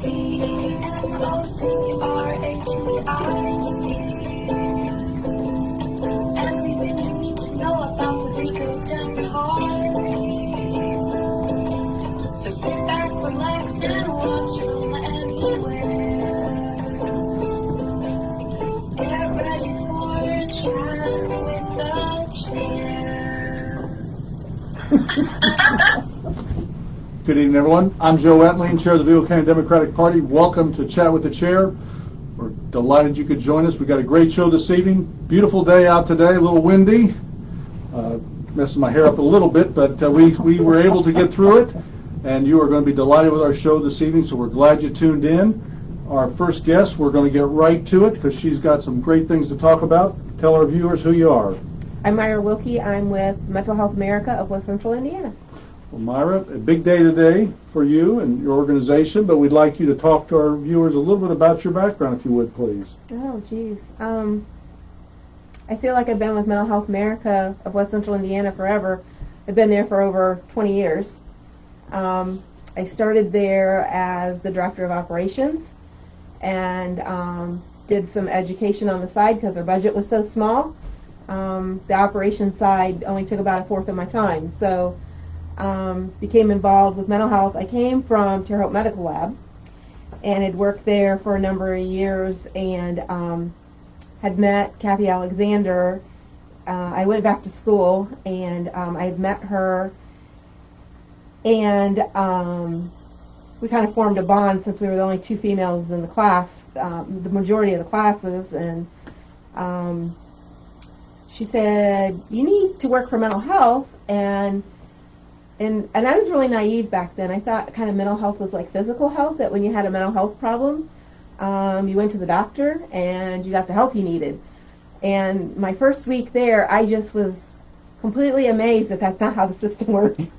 DEMOCRATIC. Everything you need to know about the Vigo Empire. So sit back, relax, and watch from anywhere. Get ready for a chat with the chair. Good evening, everyone. I'm Joe Etling, Chair of the Vigo County Democratic Party. Welcome to Chat with the Chair. We're delighted you could join us. We've got a great show this evening. Beautiful day out today, a little windy. Messing my hair up a little bit, but we were able to get through it. And you are going to be delighted with our show this evening, so we're glad you tuned in. Our first guest, we're going to get right to it because she's got some great things to talk about. Tell our viewers who you are. I'm Myra Wilkie. I'm with Mental Health America of West Central Indiana. Well, Myra, a big day today for you and your organization, but we'd like you to talk to our viewers a little bit about your background, if you would, please. Oh, geez. I feel like I've been with Mental Health America of West Central Indiana forever. I've been there for over 20 years. I started there as the Director of Operations and did some education on the side because our budget was so small. The operations side only took about a fourth of my time. So became involved with mental health. I came from Terre Haute Medical Lab and had worked there for a number of years and had met Kathy Alexander. I went back to school and I had met her and we kind of formed a bond since we were the only two females in the class, the majority of the classes, and she said, you need to work for mental health, and I was really naive back then. I thought kind of mental health was like physical health, that when you had a mental health problem, you went to the doctor and you got the help you needed. And my first week there, I just was completely amazed that that's not how the system works.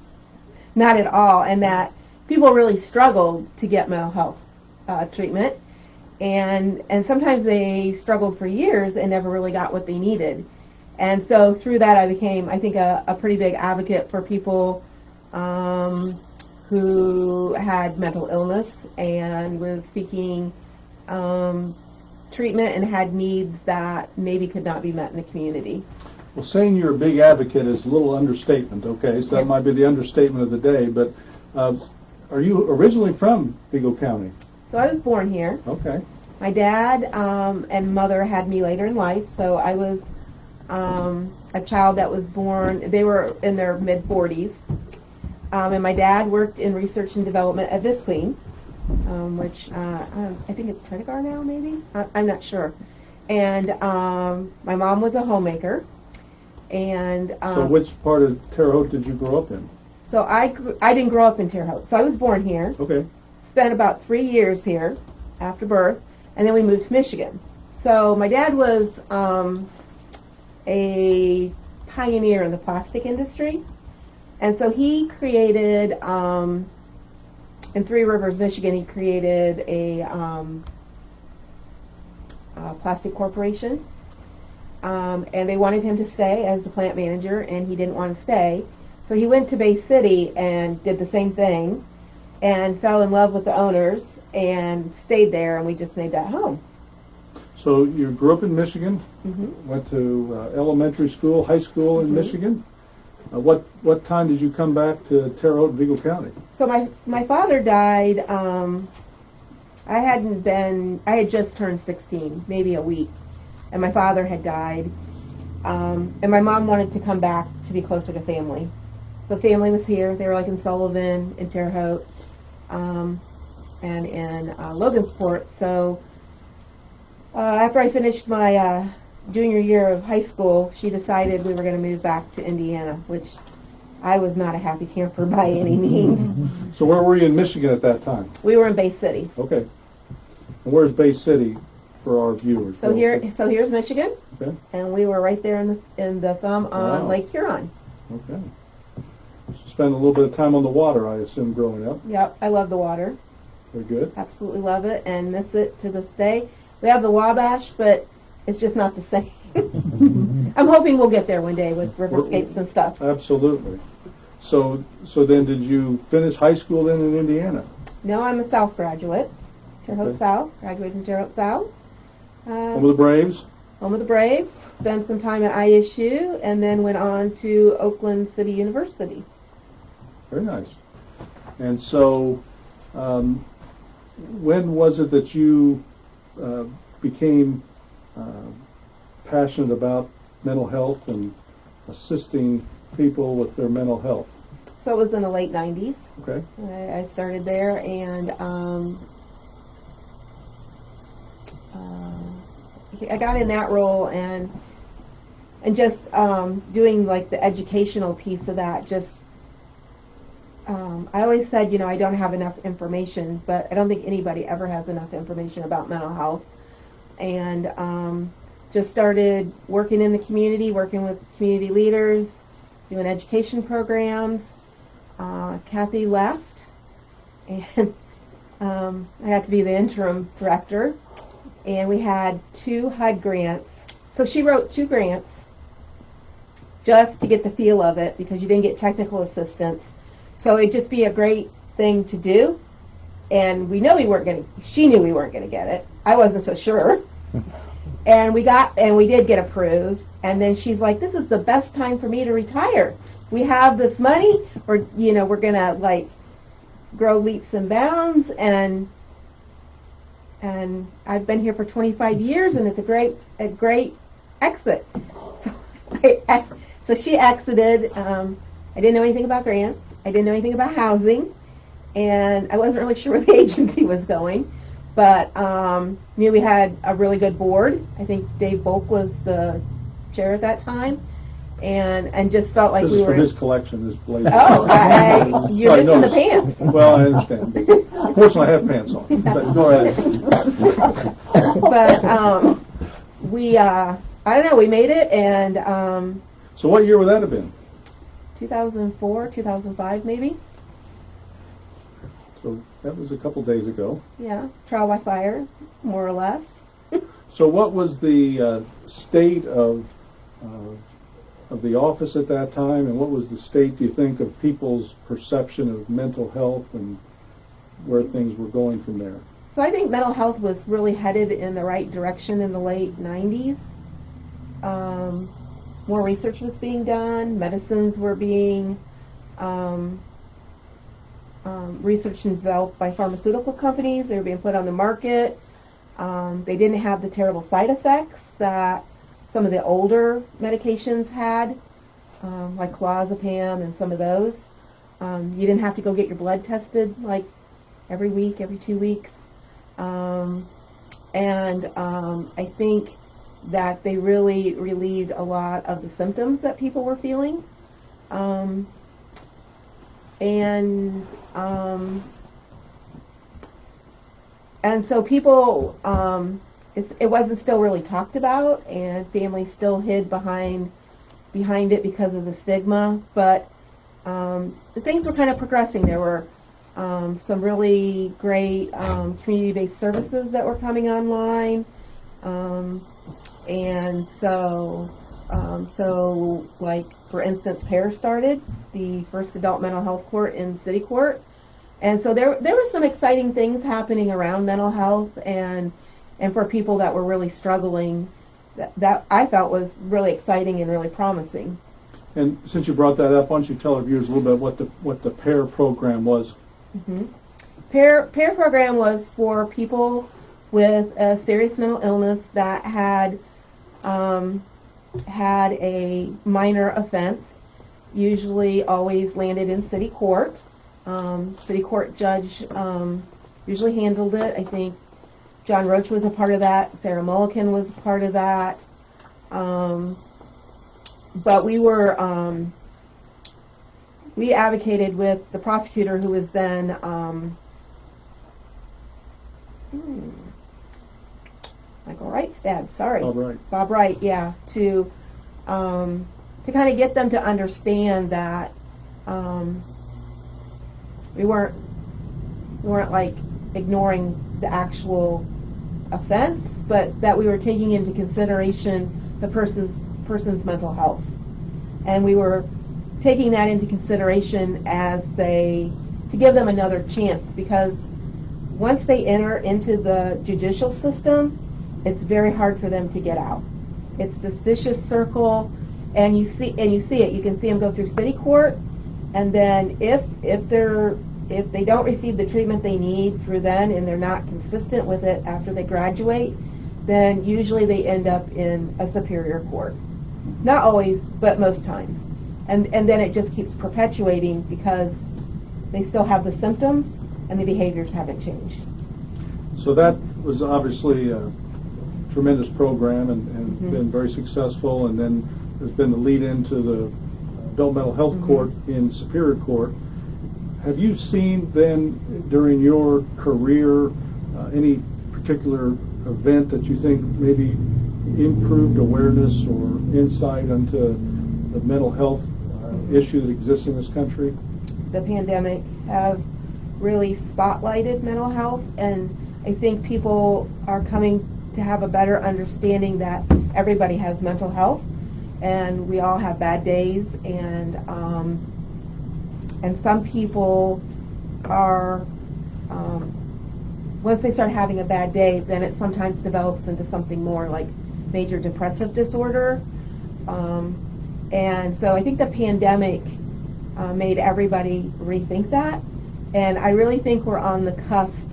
Not at all. And that people really struggled to get mental health treatment. And sometimes they struggled for years and never really got what they needed. And so through that, I became, I think, a pretty big advocate for people who had mental illness and was seeking treatment and had needs that maybe could not be met in the community. Well, saying you're a big advocate is a little understatement, okay? So that might be the understatement of the day, but are you originally from Vigo County? So I was born here. Okay. My dad and mother had me later in life, so I was a child that was born, they were in their mid-40s. And my dad worked in research and development at Visqueen, which I think it's Trinigar now, maybe? I'm not sure. And my mom was a homemaker. And so which part of Terre Haute did you grow up in? So I didn't grow up in Terre Haute. So I was born here. Okay. Spent about 3 years here after birth, and then we moved to Michigan. So my dad was a pioneer in the plastic industry. And so he created, in Three Rivers, Michigan, he created a plastic corporation. And they wanted him to stay as the plant manager, and he didn't want to stay. So he went to Bay City and did the same thing and fell in love with the owners and stayed there, and we just made that home. So you grew up in Michigan, Mm-hmm. went to elementary school, high school in Michigan. What time did you come back to Terre Haute, Vigo County? So my father died, I had just turned 16, maybe a week, and my father had died. And my mom wanted to come back to be closer to family. So family was here. They were like in Sullivan, in Terre Haute, and in Logansport. So after I finished my junior year of high school, she decided we were going to move back to Indiana, which I was not a happy camper by any means. So where were you in Michigan at that time? We were in Bay City. Okay. And where's Bay City for our viewers? So here's Michigan, Okay. and we were right there in the thumb on Wow. Lake Huron. Okay. So spend a little bit of time on the water, I assume, growing up. Yep, I love the water. Very good. Absolutely love it, and miss it to this day. We have the Wabash, but it's just not the same. I'm hoping we'll get there one day with riverscapes and stuff. Absolutely. So then did you finish high school then in Indiana? No, I'm a South graduate. Terre Haute Okay. South. Graduated from Terre Haute South. Home of the Braves. Home of the Braves. Spent some time at ISU, and then went on to Oakland City University. Very nice. And so, when was it that you became passionate about mental health and assisting people with their mental health? So it was in the late 90s. Okay. I started there, and I got in that role, and just doing like the educational piece of that. Just I always said, I don't have enough information, but I don't think anybody ever has enough information about mental health. And just started working in the community, working with community leaders, doing education programs. Kathy left, and I got to be the interim director, and we had 2 HUD grants. So she wrote 2 grants just to get the feel of it, because you didn't get technical assistance. So it'd just be a great thing to do, and she knew we weren't going to get it. I wasn't so sure. And we did get approved, and then she's like, "This is the best time for me to retire. We have this money, we're going to like grow leaps and bounds, and I've been here for 25 years, and it's a great exit." So she exited. I didn't know anything about grants. I didn't know anything about housing, and I wasn't really sure where the agency was going, but knew we had a really good board. I think Dave Bolk was the chair at that time, and just felt like This we is were. from his collection, his blazer. Oh, you're I missing the noticed. pants. Well, I understand. Fortunately, I have pants on. But go ahead. But I don't know, we made it, and So what year would that have been? 2004, 2005 maybe. So that was a couple days ago. Yeah, trial by fire, more or less. So what was the state of the office at that time, and what was the state, do you think, of people's perception of mental health and where things were going from there? So I think mental health was really headed in the right direction in the late 90s. More research was being done. Medicines were being researched and developed by pharmaceutical companies. They were being put on the market. They didn't have the terrible side effects that some of the older medications had, like clozapam and some of those. You didn't have to go get your blood tested like every week, every 2 weeks. I think that they really relieved a lot of the symptoms that people were feeling. And so people, it wasn't still really talked about, and families still hid behind it because of the stigma. But things were kind of progressing. There were some really great community-based services that were coming online, and so like for instance, PAIR started, the first adult mental health court in city court. And so there were some exciting things happening around mental health, and for people that were really struggling, that I felt was really exciting and really promising. And since you brought that up, why don't you tell our viewers a little bit what the PAIR program was? Mm-hmm. PAIR program was for people with a serious mental illness that had a minor offense, usually always landed in city court. City court judge usually handled it. I think John Roach was a part of that. Sarah Mulliken was a part of that. But we advocated with the prosecutor, who was then Michael Wright's dad. Sorry, Bob Wright. Yeah, to kind of get them to understand that we weren't like ignoring the actual offense, but that we were taking into consideration the person's mental health, and we were taking that into consideration to give them another chance, because once they enter into the judicial system, it's very hard for them to get out. It's this vicious circle, and you see it. You can see them go through city court, and then if they don't receive the treatment they need through then, and they're not consistent with it after they graduate, then usually they end up in a superior court. Not always, but most times. And then it just keeps perpetuating because they still have the symptoms and the behaviors haven't changed. So that was obviously a tremendous program and been very successful, and then there's been the lead into the adult mental health court in Superior Court. Have you seen then during your career any particular event that you think maybe improved awareness or insight into the mental health issue that exists in this country? The pandemic have really spotlighted mental health, and I think people are coming to have a better understanding that everybody has mental health, and we all have bad days, and some people are, once they start having a bad day, then it sometimes develops into something more like major depressive disorder. And so I think the pandemic made everybody rethink that, and I really think we're on the cusp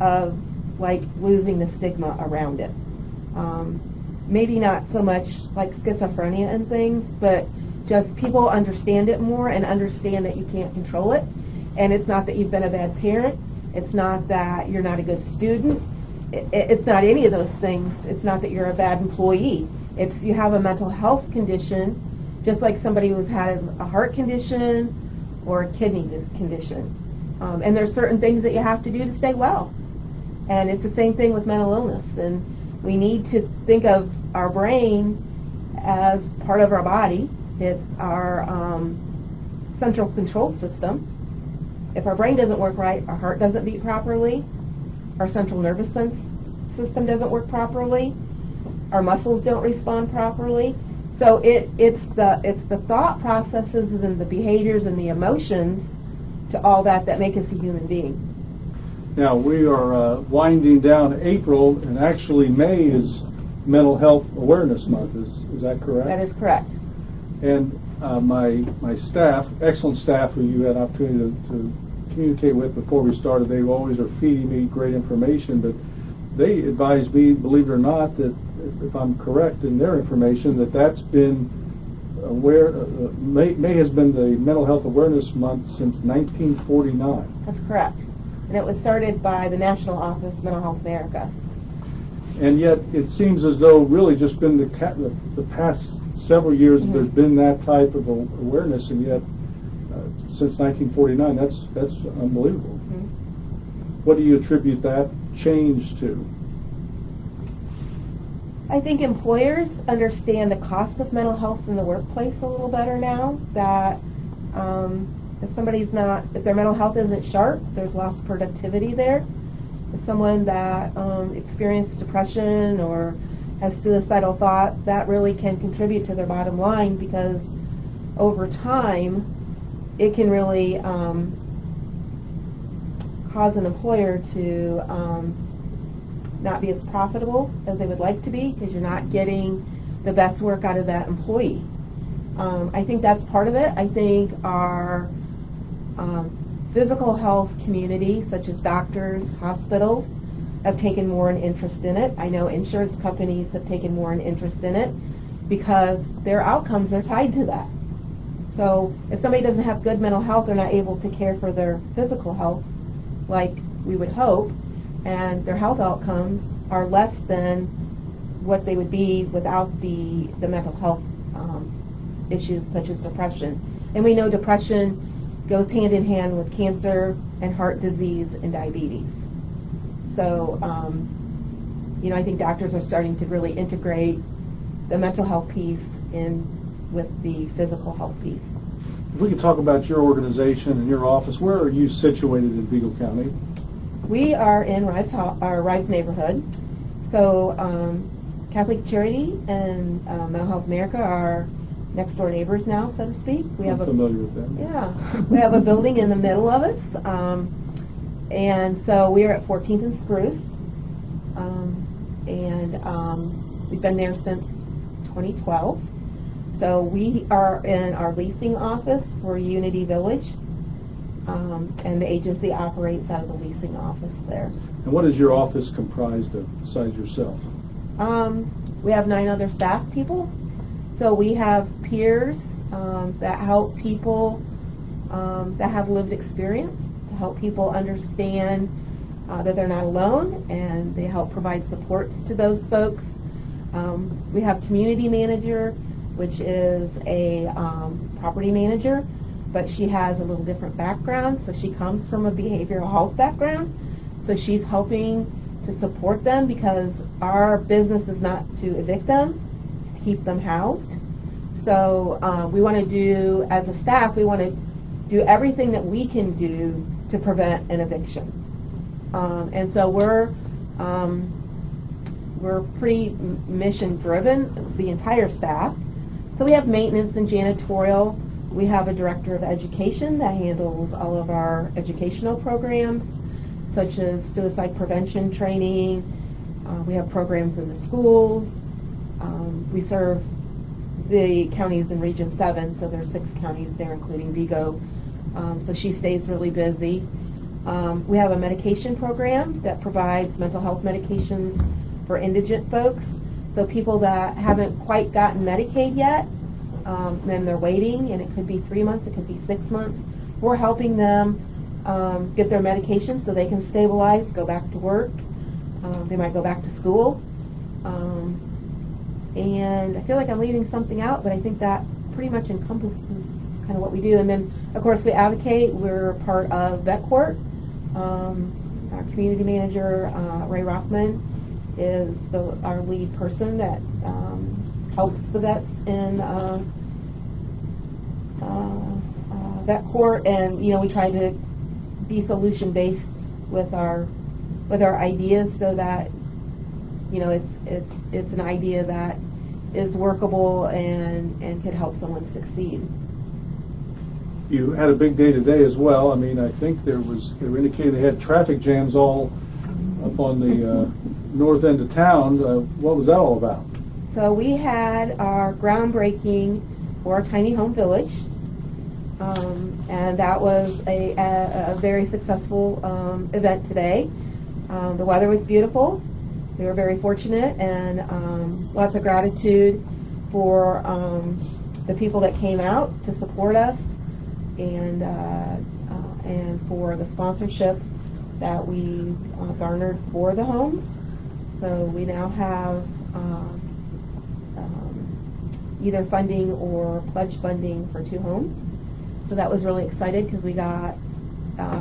of like losing the stigma around it. Maybe not so much like schizophrenia and things, but just people understand it more and understand that you can't control it. And it's not that you've been a bad parent. It's not that you're not a good student. It's not any of those things. It's not that you're a bad employee. It's you have a mental health condition, just like somebody who's had a heart condition or a kidney condition. And there's certain things that you have to do to stay well. And it's the same thing with mental illness. And we need to think of our brain as part of our body. It's our central control system. If our brain doesn't work right, our heart doesn't beat properly, our central nervous system doesn't work properly, our muscles don't respond properly. So it's the thought processes and the behaviors and the emotions to all that make us a human being. Now, we are winding down April, and actually May is Mental Health Awareness Month. Is that correct? That is correct. And my staff, excellent staff who you had an opportunity to communicate with before we started, they always are feeding me great information, but they advised me, believe it or not, that if I'm correct in their information, that's been May has been the Mental Health Awareness Month since 1949. That's correct. And it was started by the National Office of Mental Health America. And yet it seems as though really just been the past several years there's been that type of awareness, and yet since 1949, that's unbelievable. What do you attribute that change to? I think employers understand the cost of mental health in the workplace a little better now, that if their mental health isn't sharp, there's lost productivity there. If someone that experienced depression or has suicidal thought, that really can contribute to their bottom line, because over time it can really cause an employer to not be as profitable as they would like to be, because you're not getting the best work out of that employee. I think that's part of it. I think our physical health community, such as doctors, hospitals, have taken more an interest in it. I know insurance companies have taken more an interest in it because their outcomes are tied to that. So if somebody doesn't have good mental health, they're not able to care for their physical health like we would hope, and their health outcomes are less than what they would be without the mental health issues such as depression. And we know depression goes hand in hand with cancer and heart disease and diabetes. So, I think doctors are starting to really integrate the mental health piece in with the physical health piece. If we could talk about your organization and your office, where are you situated in Vigo County? We are in Rives neighborhood. So Catholic Charity and Mental Health America are next door neighbors now, so to speak. I'm familiar with them. Yeah, we have a building in the middle of us. And so we are at 14th and Spruce, we've been there since 2012. So we are in our leasing office for Unity Village, and the agency operates out of the leasing office there. And what is your office comprised of, besides yourself? We have 9 other staff people. So we have peers that help people that have lived experience, to help people understand that they're not alone, and they help provide supports to those folks. We have community manager, which is a property manager, but she has a little different background. So she comes from a behavioral health background. So she's helping to support them, because our business is not to evict them, it's to keep them housed. So we want to do, as a staff, we want to do everything that we can do to prevent an eviction. And so we're pretty mission driven, the entire staff. So we have maintenance and janitorial. We have a director of education that handles all of our educational programs, such as suicide prevention training. We have programs in the schools. We serve the counties in Region 7, so there's 6 counties there, including Vigo. So she stays really busy. We have a medication program that provides mental health medications for indigent folks. So people that haven't quite gotten Medicaid yet, then they're waiting, and it could be 3 months, it could be 6 months. We're helping them get their medication so they can stabilize, go back to work. They might go back to school. And I feel like I'm leaving something out, but I think that pretty much encompasses kind of what we do. And then, of course, we advocate. We're part of Vet Court. Our community manager, Ray Rothman, is our lead person that helps the vets in Vet Court. And we try to be solution based with our ideas, so that it's an idea that is workable and could help someone succeed. You had a big day today as well. I mean, I think they were indicating they had traffic jams all up on the north end of town. What was that all about? So we had our groundbreaking for our tiny home village, and that was a very successful event today. The weather was beautiful. We were very fortunate, and lots of gratitude for the people that came out to support us, and for the sponsorship that we garnered for the homes. So we now have either funding or pledge funding for 2 homes. So that was really excited, because we got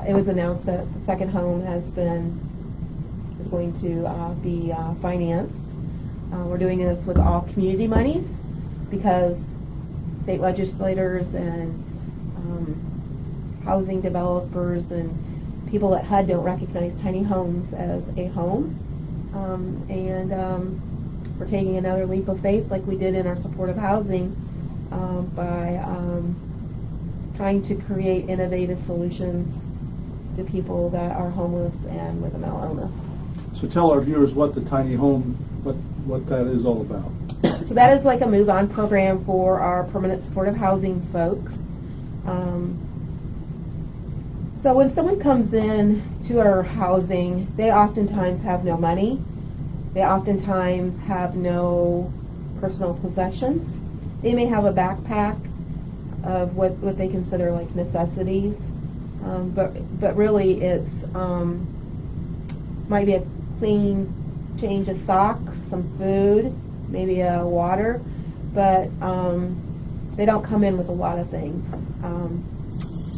it was announced that the second home is going to be financed. We're doing this with all community monies, because state legislators and housing developers and people at HUD don't recognize tiny homes as a home. We're taking another leap of faith, like we did in our supportive housing, by trying to create innovative solutions to people that are homeless and with a mental illness. So tell our viewers what the tiny home, what that is all about. So that is like a move-on program for our permanent supportive housing folks. So when someone comes in to our housing, they oftentimes have no money. They oftentimes have no personal possessions. They may have a backpack of what they consider like necessities, but really it's might be a clean change of socks, some food, maybe a water, but they don't come in with a lot of things.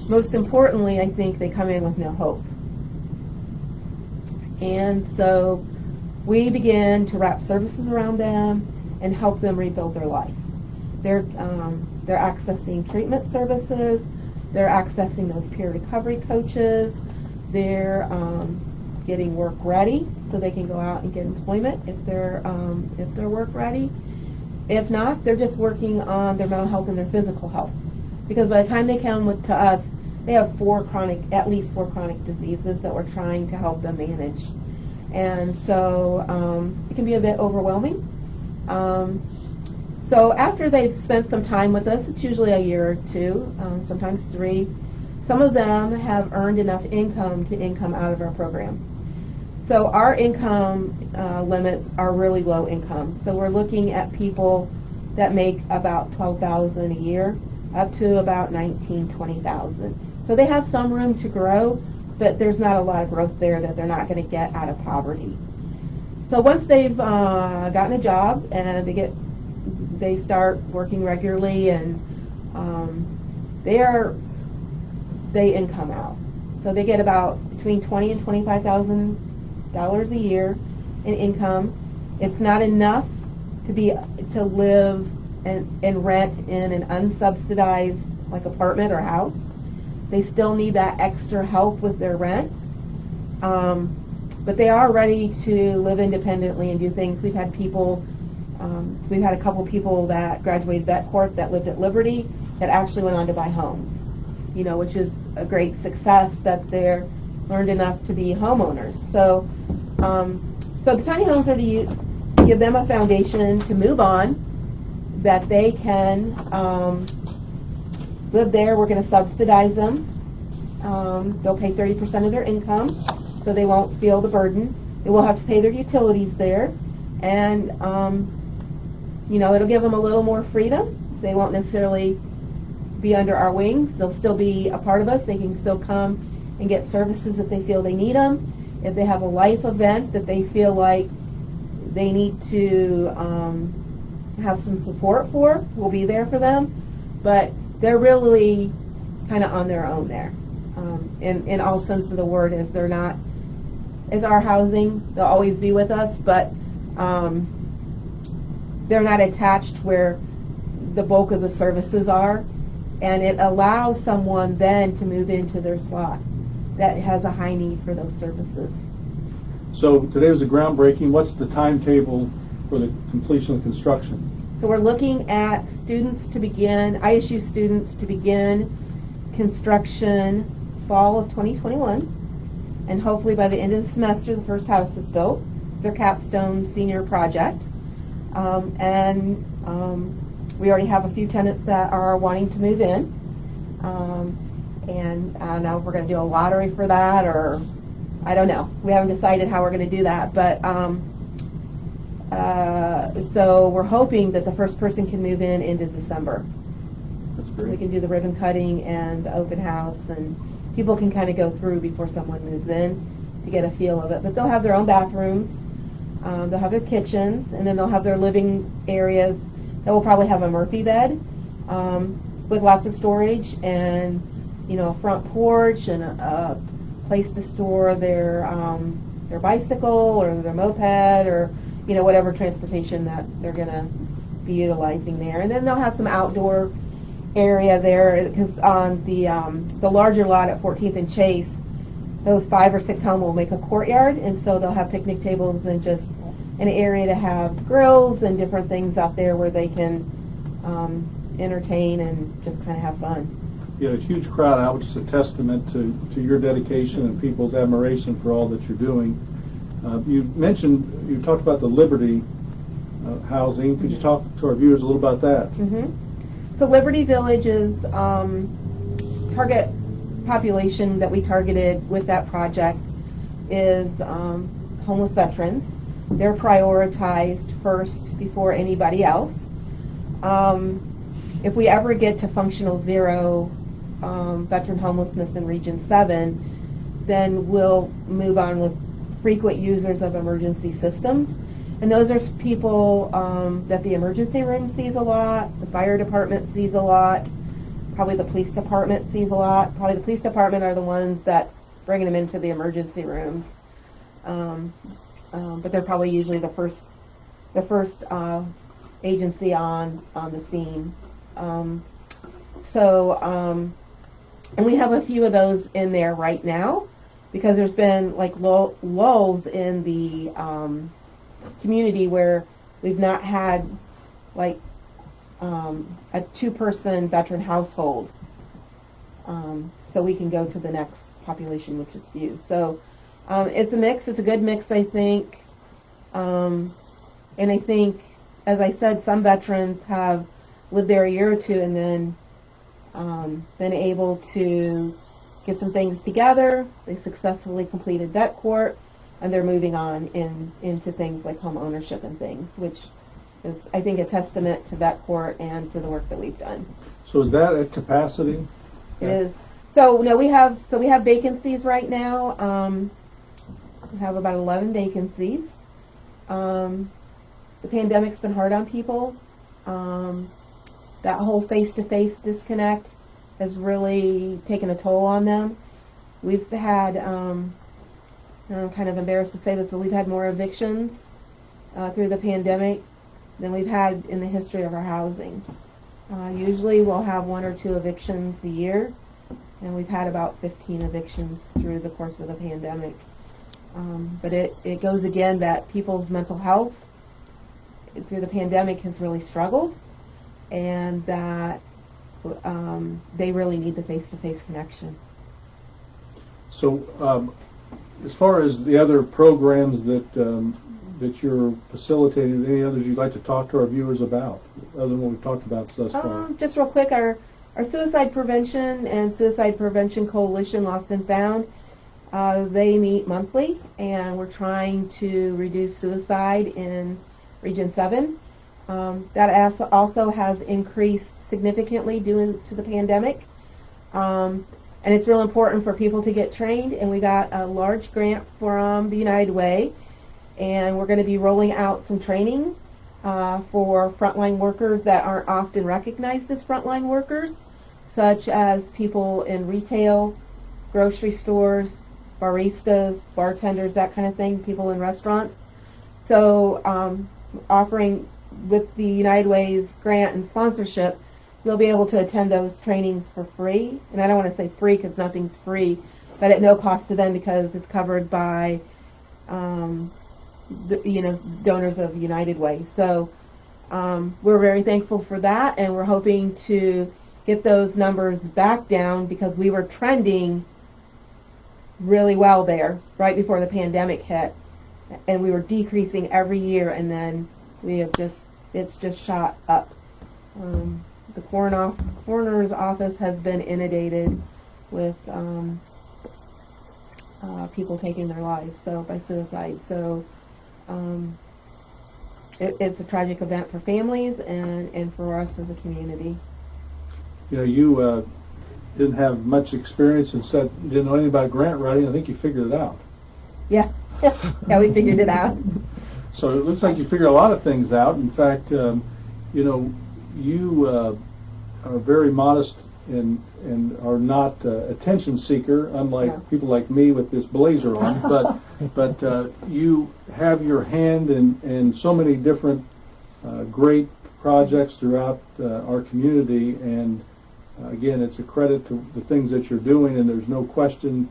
Most importantly, I think they come in with no hope. And so we begin to wrap services around them and help them rebuild their life. They're accessing treatment services, they're accessing those peer recovery coaches, they're getting work ready so they can go out and get employment if they're work ready. If not, they're just working on their mental health and their physical health. Because by the time they come to us, they have at least four chronic diseases that we're trying to help them manage. And so it can be a bit overwhelming. So after they've spent some time with us, it's usually a year or two, sometimes 3, some of them have earned enough income to income out of our program. So our income limits are really low income. So we're looking at people that make about $12,000 a year up to about $19,000, $20,000. So they have some room to grow, but there's not a lot of growth there that they're not going to get out of poverty. So once they've gotten a job and they start working regularly, and they income out. So they get about between $20,000 and $25,000 a year in income. It's not enough to live and rent in an unsubsidized like apartment or house. They still need that extra help with their rent. But they are ready to live independently and do things. We've had a couple people that graduated vet corp that lived at Liberty that actually went on to buy homes, which is a great success that they're learned enough to be homeowners. So the tiny homes are to give them a foundation to move on, that they can live there. We're going to subsidize them. They'll pay 30% of their income, so they won't feel the burden. They will have to pay their utilities there, and it'll give them a little more freedom. They won't necessarily be under our wings. They'll still be a part of us. They can still come and get services if they feel they need them. If they have a life event that they feel like they need to have some support for, we'll be there for them. But they're really kind of on their own there. In all sense of the word, as they're not as our housing. They'll always be with us, but they're not attached where the bulk of the services are, and it allows someone then to move into their slot that has a high need for those services. So today was a groundbreaking. What's the timetable for the completion of construction? So we're looking at ISU students to begin construction fall of 2021, and hopefully by the end of the semester the first house is built. It's their capstone senior project. We already have a few tenants that are wanting to move in. And I don't know if we're going to do a lottery for that, or I don't know. We haven't decided how we're going to do that. But so we're hoping that the first person can move in into December. That's great. We can do the ribbon cutting and the open house, and people can kind of go through before someone moves in to get a feel of it. But they'll have their own bathrooms. They'll have their kitchens, and then they'll have their living areas that will probably have a Murphy bed with lots of storage, and a front porch, and a place to store their bicycle or their moped, or whatever transportation that they're going to be utilizing there. And then they'll have some outdoor area there, because on the larger lot at 14th and Chase, those 5 or 6 homes will make a courtyard, and so they'll have picnic tables and just an area to have grills and different things out there where they can entertain and just kind of have fun. You had a huge crowd out, which is a testament to your dedication and people's admiration for all that you're doing. You talked about the Liberty housing. Could you talk to our viewers a little about that? Mm-hmm. So Liberty Village's target population that we targeted with that project is homeless veterans. They're prioritized first before anybody else. If we ever get to functional zero veteran homelessness in Region 7, then we'll move on with frequent users of emergency systems. And those are people that the emergency room sees a lot, the fire department sees a lot, probably the police department sees a lot. Probably the police department are the ones that's bringing them into the emergency rooms. But they're probably usually the first agency on the scene. And we have a few of those in there right now, because there's been like lulls in the community where we've not had like a 2-person veteran household. so we can go to the next population, which is few. So it's a mix. It's a good mix, I think. And I think, as I said, some veterans have lived there a year or two and then been able to get some things together. They successfully completed vet court, and they're moving on into things like home ownership and things, which is, I think, a testament to vet court and to the work that we've done. So is that at capacity? It is. So no, we have vacancies right now. We have about 11 vacancies. The pandemic's been hard on people. That whole face-to-face disconnect has really taken a toll on them. We've had, I'm kind of embarrassed to say this, but we've had more evictions through the pandemic than we've had in the history of our housing. Usually we'll have 1 or 2 evictions a year, and we've had about 15 evictions through the course of the pandemic. But it goes again that people's mental health through the pandemic has really struggled, and that they really need the face-to-face connection. So as far as the other programs that you're facilitating, any others you'd like to talk to our viewers about, other than what we've talked about thus far? Just real quick, our Suicide Prevention and Suicide Prevention Coalition, Lost and Found, they meet monthly, and we're trying to reduce suicide in Region 7. That also has increased significantly due to the pandemic. And it's real important for people to get trained, and we got a large grant from the United Way, and we're going to be rolling out some training for frontline workers that aren't often recognized as frontline workers, such as people in retail, grocery stores, baristas, bartenders, that kind of thing, people in restaurants. So offering with the United Way's grant and sponsorship, you'll be able to attend those trainings for free. And I don't want to say free because nothing's free, but at no cost to them because it's covered by donors of United Way. So we're very thankful for that, and we're hoping to get those numbers back down because we were trending really well there right before the pandemic hit, and we were decreasing every year, and then it's just shot up. The coroner's office has been inundated with people taking their lives by suicide. So it's a tragic event for families and for us as a community. You know, you didn't have much experience and said you didn't know anything about grant writing. I think you figured it out. Yeah, yeah, we figured it out. So it looks like you figured a lot of things out. In fact, you are very modest and are not attention seeker, unlike people like me with this blazer on. But you have your hand in so many different great projects throughout our community, and again, it's a credit to the things that you're doing, and there's no question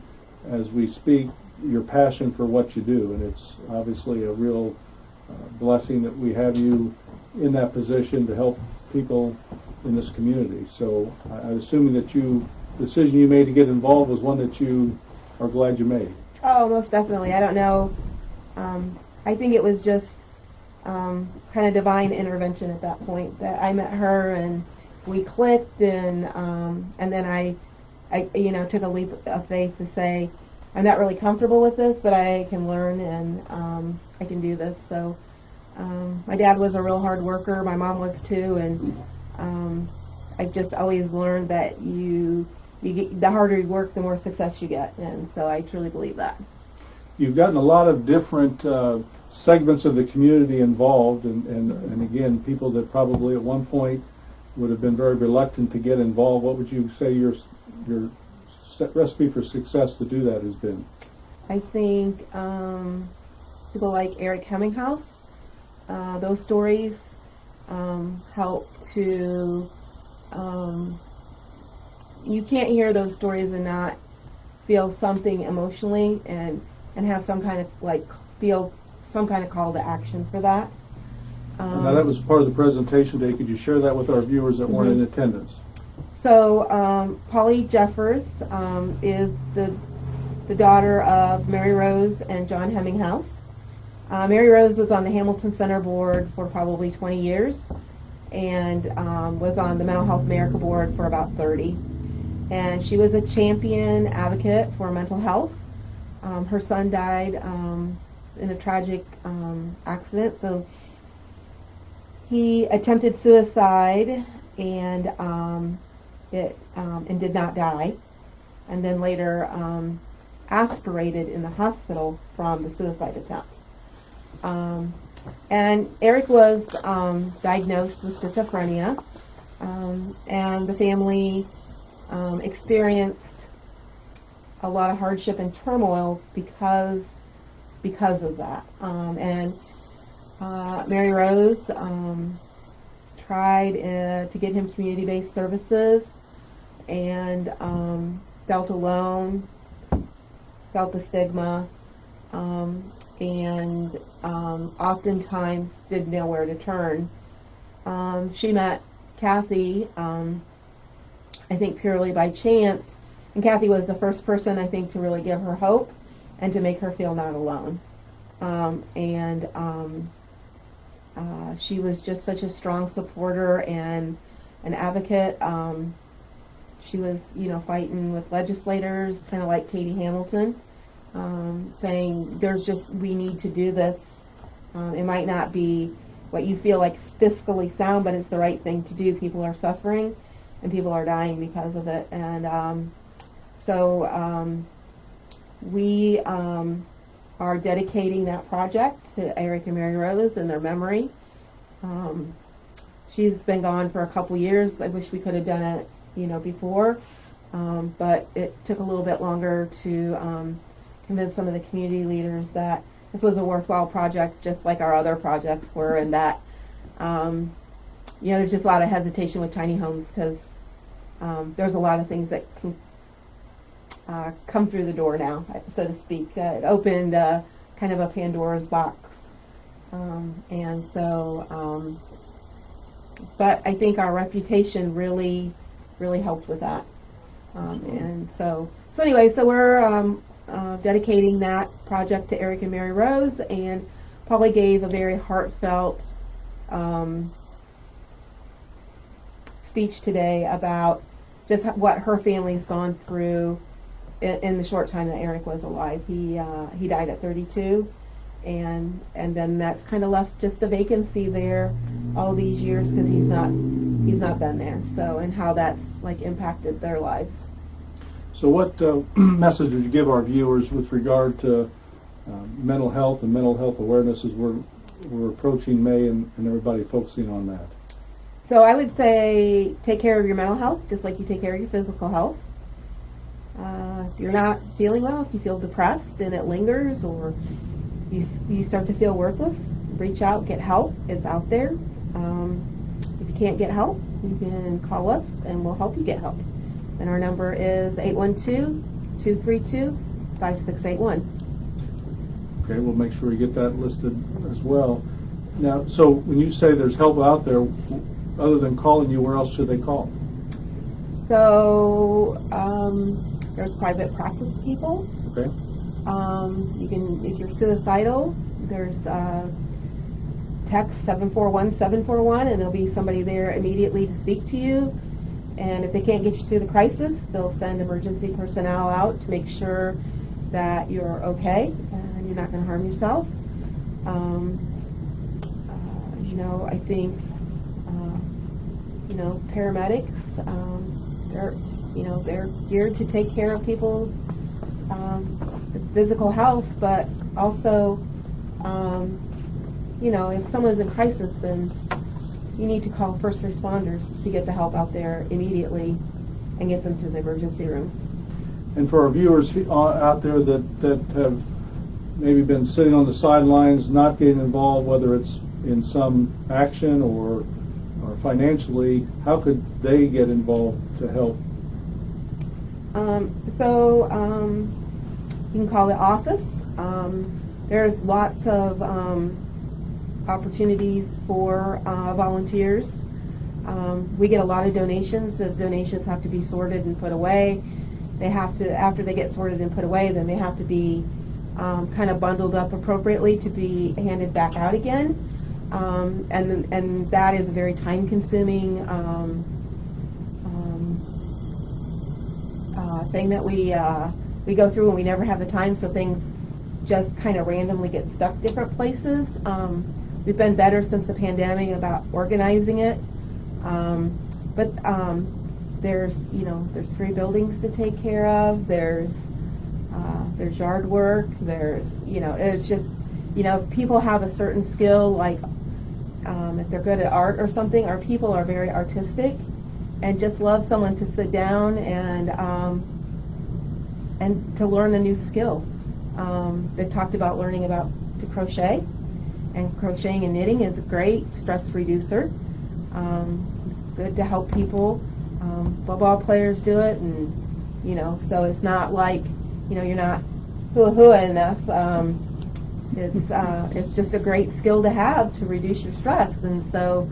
as we speak your passion for what you do, and it's obviously a real blessing that we have you in that position to help people in this community. So I'm assuming that the decision you made to get involved was one that you are glad you made. Oh, most definitely. I don't know. I think it was just kind of divine intervention at that point that I met her and we clicked, and then I took a leap of faith to say I'm not really comfortable with this, but I can learn and I can do this. So my dad was a real hard worker. My mom was too, and I've just always learned that you get, the harder you work, the more success you get, and so I truly believe that. You've gotten a lot of different segments of the community involved, and again, people that probably at one point would have been very reluctant to get involved. What would you say your recipe for success to do that has been? I think people like Eric Hemminghouse, those stories help to, you can't hear those stories and not feel something emotionally and have some kind of feel some kind of call to action for that. Now that was part of the presentation today. Could you share that with our viewers that weren't in attendance? So Polly Jeffers is the daughter of Mary Rose and John Hemminghouse. Mary Rose was on the Hamilton Center Board for probably 20 years and was on the Mental Health America Board for about 30. And she was a champion advocate for mental health. Her son died in a tragic accident, so he attempted suicide and did not die, and then later aspirated in the hospital from the suicide attempt. And Eric was diagnosed with schizophrenia, and the family experienced a lot of hardship and turmoil because of that. And Mary Rose tried to get him community-based services and felt alone, felt the stigma, and oftentimes didn't know where to turn. She met Kathy, I think purely by chance, and Kathy was the first person, I think, to really give her hope and to make her feel not alone. She was just such a strong supporter and an advocate. She was, fighting with legislators, kind of like Katie Hamilton, saying we need to do this. It might not be what you feel like fiscally sound, but it's the right thing to do. People are suffering and people are dying because of it. And so we are dedicating that project to Eric and Mary Rose in their memory. She's been gone for a couple years. I wish we could have done it, before, but it took a little bit longer to convince some of the community leaders that this was a worthwhile project, just like our other projects were, and that there's just a lot of hesitation with tiny homes because there's a lot of things that can come through the door now, so to speak. It opened kind of a Pandora's box. But I think our reputation really helped with that. So we're dedicating that project to Eric and Mary Rose, and Polly gave a very heartfelt speech today about just what her family's gone through in the short time that Eric was alive. He died at 32, and then that's kind of left just a vacancy there all these years because he's not been there. So, and how that's impacted their lives. So what message would you give our viewers with regard to mental health and mental health awareness as we're approaching May and everybody focusing on that? So I would say take care of your mental health just like you take care of your physical health. If you're not feeling well, if you feel depressed and it lingers, or you start to feel worthless, reach out, get help. It's out there. If you can't get help, you can call us and we'll help you get help. And our number is 812-232-5681. Okay, we'll make sure we get that listed as well. Now, so when you say there's help out there, other than calling you, where else should they call? So there's private practice people. Okay. You can, if you're suicidal, there's text 741-741, and there'll be somebody there immediately to speak to you. And if they can't get you through the crisis, they'll send emergency personnel out to make sure that you're okay and you're not going to harm yourself. I think paramedics, they're geared to take care of people's physical health, but also, if someone's in crisis, then you need to call first responders to get the help out there immediately and get them to the emergency room. And for our viewers out there that have maybe been sitting on the sidelines, not getting involved, whether it's in some action or financially, how could they get involved to help? You can call the office. There's lots of opportunities for volunteers. We get a lot of donations. Those donations have to be sorted and put away. They have to, after they get sorted and put away, then they have to be kind of bundled up appropriately to be handed back out again. And that is a very time-consuming thing that we go through, and we never have the time, so things just kind of randomly get stuck different places. We've been better since the pandemic about organizing it, but there's 3 buildings to take care of. There's yard work. It's just, if people have a certain skill, like if they're good at art or something, our people are very artistic and just love someone to sit down and to learn a new skill. They've talked about learning to crochet, and crocheting and knitting is a great stress reducer. It's good to help people. Football players do it, and so it's not like you're not hula enough. It's just a great skill to have to reduce your stress, and so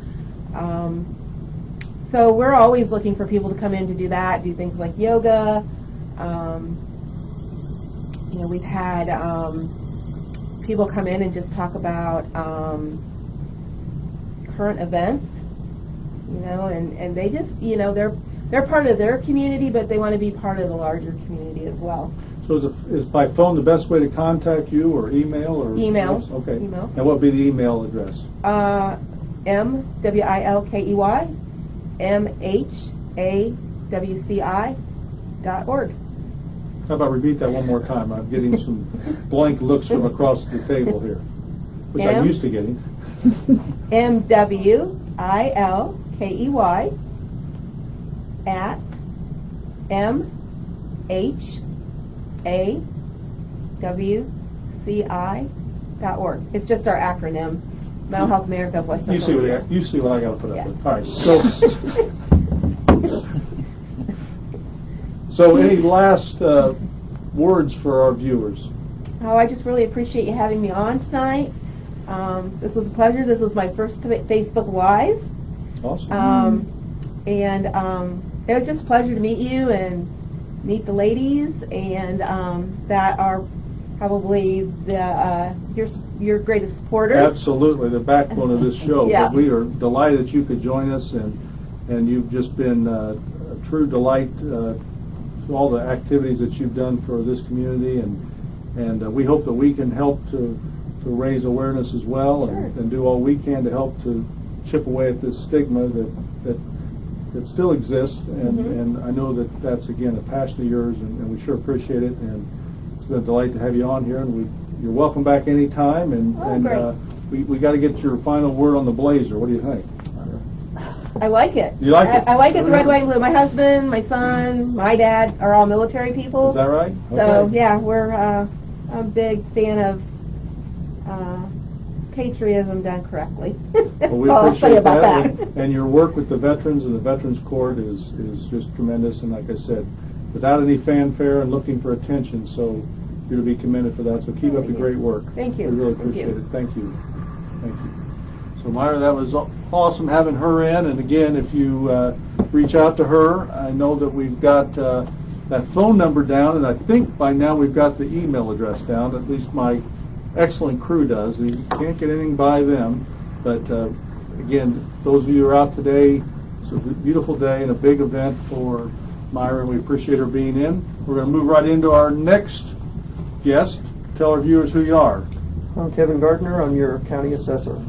we're always looking for people to come in to do that, do things like yoga. We've had people come in and just talk about current events, and they just, they're part of their community, but they want to be part of the larger community as well. So is by phone the best way to contact you, or email, or? Email. Okay. Email. And what would be the email address? MWilkey@MHAWCI.org. How about repeat that one more time? I'm getting some blank looks from across the table here, which I'm used to getting. MWILKEY @MHAWCI.org. It's just our acronym, Mental Health America of West Central. You see what I got to put up Yeah. with. All right. So any last words for our viewers? Oh, I just really appreciate you having me on tonight. This was a pleasure. This was my first Facebook Live. Awesome. And it was just a pleasure to meet you and meet the ladies, and that are probably your greatest supporters. Absolutely, the backbone of this show. Yeah. But we are delighted that you could join us, and you've just been a true delight through all the activities that you've done for this community, and we hope that we can help to raise awareness as well. Sure. and do all we can to help to chip away at this stigma that still exists, and I know that's again a passion of yours, and we sure appreciate it, and it's been a delight to have you on here, and you're welcome back anytime, and we got to get your final word on the blazer. What do you think? I like it. You like it? I like it the red, white, and blue. My husband, my son, my dad are all military people. Is that right? So Okay. yeah, we're I'm a big fan of patriotism done correctly. Well, we I'll say appreciate about that. that. And your work with the veterans and the Veterans Court is just tremendous. And like I said, without any fanfare and looking for attention, so you're to be commended for that. So keep up the great work. Thank you. We really Thank appreciate you. it. Thank you. Thank you. So Myra, that was awesome having her in. And again, if you reach out to her, I know that we've got that phone number down, and I think by now we've got the email address down. At least my excellent crew does. You can't get anything by them, but again, those of you who are out today, it's a beautiful day and a big event for Myra, and we appreciate her being in. We're going to move right into our next guest. Tell our viewers who you are. I'm Kevin Gardner. I'm your county assessor.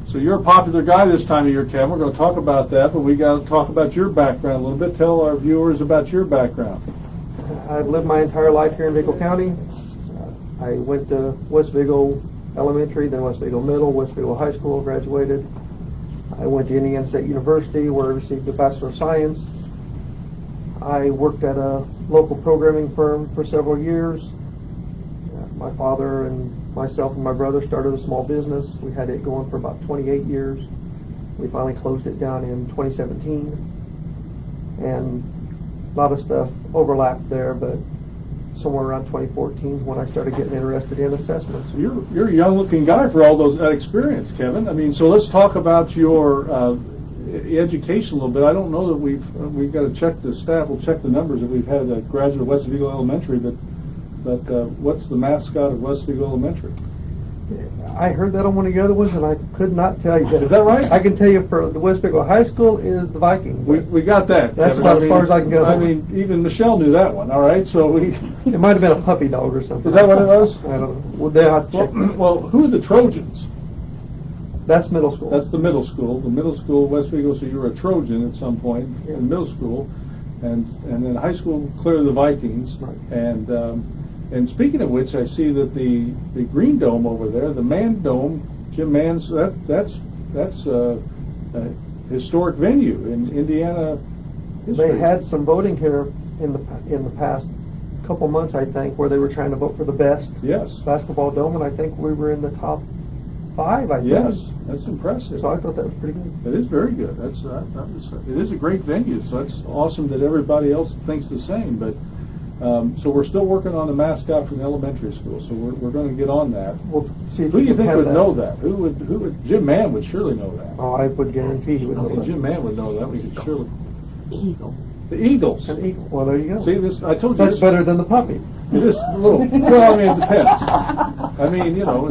So you're a popular guy this time of year, Kevin. We're going to talk about that, but we got to talk about your background a little bit. Tell our viewers about your background. I've lived my entire life here in Vigo County. I went to West Vigo Elementary, then West Vigo Middle, West Vigo High School, graduated. I went to Indiana State University, where I received a Bachelor of Science. I worked at a local programming firm for several years. My father and myself and my brother started a small business. We had it going for about 28 years. We finally closed it down in 2017. And a lot of stuff overlapped there, but somewhere around 2014 when I started getting interested in assessments. You're a young-looking guy for all that experience, Kevin. I mean, so let's talk about your education a little bit. I don't know that we've got to check the staff. We'll check the numbers that we've had a graduate of West Vigo Elementary. But what's the mascot of West Vigo Elementary? I heard that on one of the other ones, and I could not tell you. Is that right? I can tell you for the West Vigo High School is the Vikings. We got that. That's Kevin. about as far as I can go. I mean, even Michelle knew that one. All right, so It might have been a puppy dog or something. Is that what it was? I don't know. Well, they have to check. Well, who are the Trojans? That's middle school. That's the middle school. The middle school, West Vigo. So you were a Trojan at some point in middle school, and then high school, clearly the Vikings. Right. And speaking of which, I see that the Green Dome over there, the Man Dome, Jim Mann's, that's a historic venue in Indiana history. They had some voting here in the past couple months, I think, where they were trying to vote for the best Yes. basketball dome, and I think we were in the top 5. I Yes, guess. that's impressive. So I thought that was pretty good. It is very good. It is a great venue. So that's awesome that everybody else thinks the same. But so we're still working on the mascot from the elementary school. So we're going to get on that. We'll see if Who do we you can think have would that. know that? Who would? Jim Mann would surely know that. Oh, I would guarantee he would know Okay, that. Jim Mann would know that. We could surely. Eagle. The Eagles. An eagle. Well, there you go. See this? I told you That's this. better than the puppy. This little. Well, I mean, it depends. I mean, you know,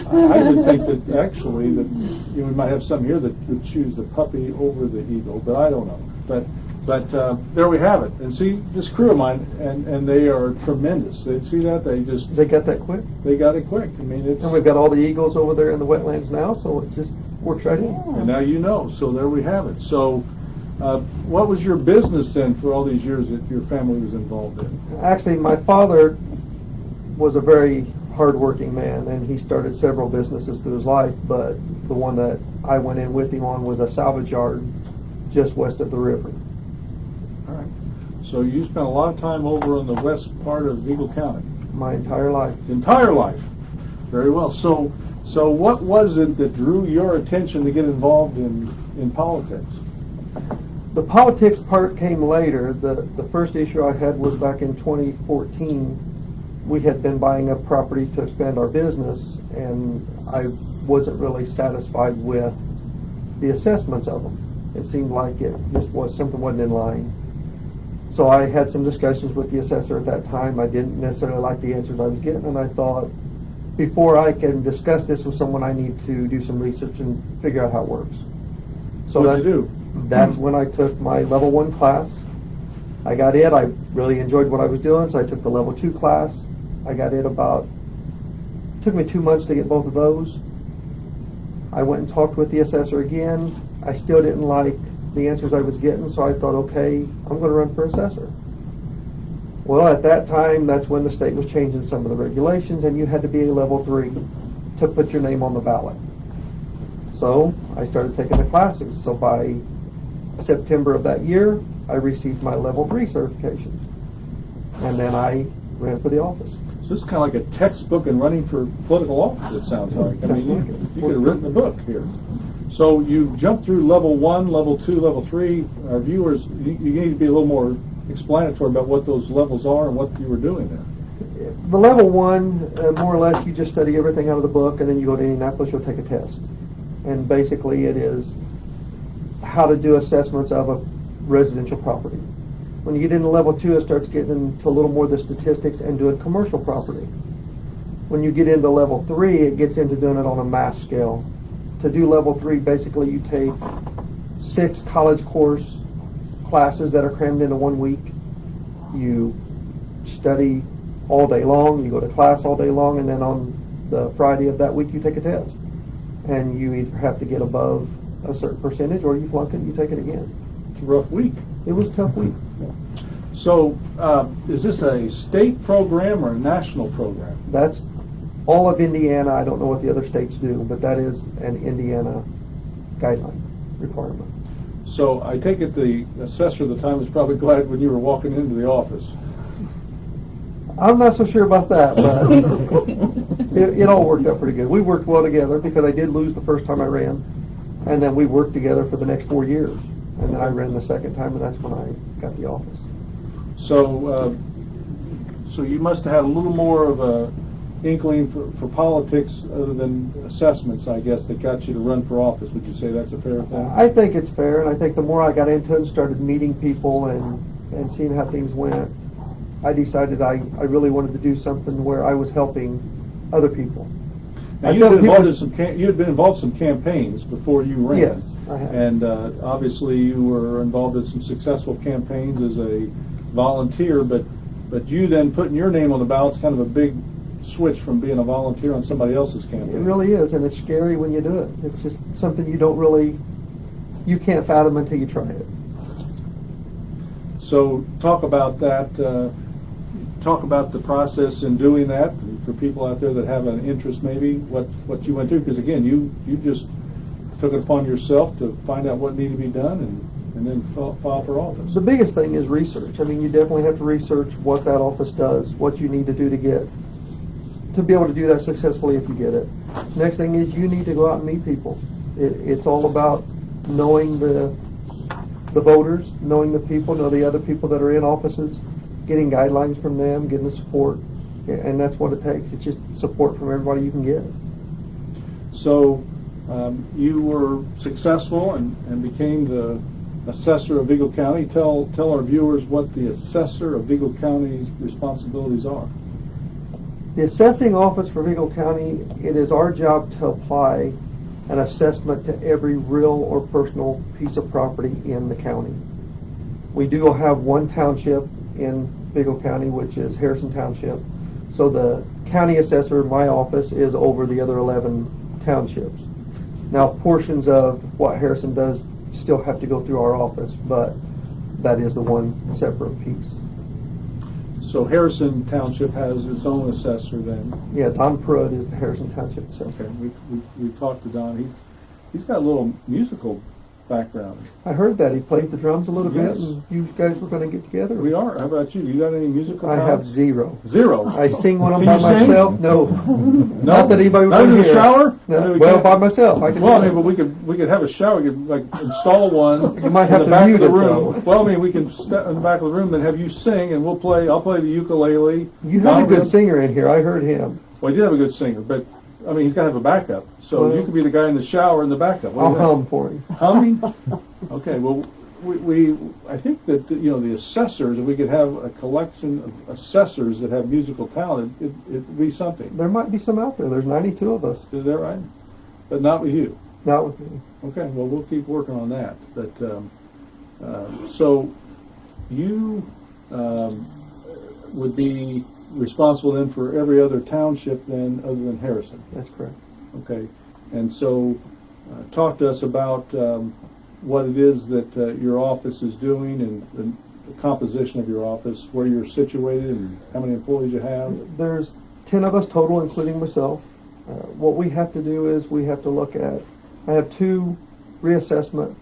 I would think that actually that we might have some here that would choose the puppy over the eagle, but I don't know. But there we have it. And see, this crew of mine, and they are tremendous. They see that They got that quick. they got it quick. I mean, it's. And we've got all the eagles over there in the wetlands now, so it just works right in. And now you know. So there we have it. So, what was your business then for all these years that your family was involved in? Actually, my father was a very hard-working man, and he started several businesses through his life, but the one that I went in with him on was a salvage yard just west of the river. All right. So you spent a lot of time over in the west part of Vigo County. My entire life. Entire life. Very well. So what was it that drew your attention to get involved in politics? The politics part came later. The first issue I had was back in 2014. We had been buying up properties to expand our business, and I wasn't really satisfied with the assessments of them. It seemed like it just was something wasn't in line. So I had some discussions with the assessor at that time. I didn't necessarily like the answers I was getting, and I thought, before I can discuss this with someone, I need to do some research and figure out how it works. So What'd you do? That's when I took my level 1 class. I got it. I really enjoyed what I was doing, so I took the level 2 class. I got it took me 2 months to get both of those. I went and talked with the assessor again. I still didn't like the answers I was getting, so I thought, okay, I'm going to run for assessor. Well, at that time, that's when the state was changing some of the regulations, and you had to be a level 3 to put your name on the ballot. So I started taking the classes. So by September of that year, I received my level 3 certification. And then I ran for the office. So this is kind of like a textbook in running for political office, it sounds like. I mean, you could have written a book here. So you jumped through level 1, level 2, level 3. Our viewers, you need to be a little more explanatory about what those levels are and what you were doing there. The level 1, more or less, you just study everything out of the book, and then you go to Indianapolis, you'll take a test. And basically it is how to do assessments of a residential property. When you get into level 2, it starts getting into a little more of the statistics and doing commercial property. When you get into level 3, it gets into doing it on a mass scale. To do level 3, basically you take 6 college course classes that are crammed into 1 week. You study all day long, you go to class all day long, and then on the Friday of that week you take a test. And you either have to get above a certain percentage or you flunk it and you take it again. It's a rough week. It was a tough week. So is this a state program or a national program? That's all of Indiana. I don't know what the other states do, but that is an Indiana guideline requirement. So I take it the assessor at the time was probably glad when you were walking into the office. I'm not so sure about that, but it all worked out pretty good. We worked well together because I did lose the first time I ran, and then we worked together for the next 4 years. And then I ran the second time, and that's when I got the office. So so you must have had a little more of inkling for politics other than assessments, I guess, that got you to run for office. Would you say that's a fair thing? I think it's fair, and I think the more I got into it and started meeting people and seeing how things went, I decided I really wanted to do something where I was helping other people. Now, you had been involved in some campaigns before you ran. Yes, I have. And obviously you were involved in some successful campaigns as a volunteer, but you then putting your name on the ballot's kind of a big switch from being a volunteer on somebody else's campaign. It really is, and it's scary when you do it. It's just something you can't fathom until you try it. So talk about that. Talk about the process in doing that for people out there that have an interest, maybe what you went through. Because again, you just took it upon yourself to find out what needed to be done and then file for office. The biggest thing is research. I mean, you definitely have to research what that office does, what you need to do to be able to do that successfully if you get it. Next thing is you need to go out and meet people. It's all about knowing the voters, knowing the people, know the other people that are in offices, getting guidelines from them, getting the support, and that's what it takes. It's just support from everybody you can get. So you were successful and became the assessor of Vigo County. Tell our viewers what the assessor of Vigo County's responsibilities are. The assessing office for Vigo County, it is our job to apply an assessment to every real or personal piece of property in the county. We do have one township in Vigo County, which is Harrison Township. So the county assessor, my office, is over the other 11 townships. Now, portions of what Harrison does still have to go through our office, but that is the one separate piece. So Harrison Township has its own assessor then? Yeah, Don Pruitt is the Harrison Township assessor. Okay, we talked to Don. He's got a little musical background. I heard that. He plays the drums a little Yes. bit, and you guys were going to get together. We are. How about you? You got any musical I have talents? zero. Zero? I sing when I'm Can by you sing? myself. No. Not that anybody would Not in wanna the hear. shower? No. I mean, we Well, can't- by myself. I can Well, I do mean, it. but we could have a shower. We could like install one You might in have the to back of mute the it, room. though. Well, I mean, we can step in the back of the room and have you sing, and I'll play the ukulele. You have a Don good will- singer in here. I heard him. Well, he did have a good singer, but I mean, he's got to have a backup. So Well- you could be the guy in the shower and the backup. What do I'll you think? hum for him. Humming? Okay, well, I think that, the assessors, if we could have a collection of assessors that have musical talent, it'd be something. There might be some out there. There's 92 of us. Is that right? But not with you. Not with me. Okay, well, we'll keep working on that. But, so you would be responsible then for every other township then other than Harrison. That's correct. Okay, and so talk to us about what it is that your office is doing and the composition of your office, where you're situated and how many employees you have. There's 10 of us total, including myself. What we have to do is we have to look at, I have 2 reassessment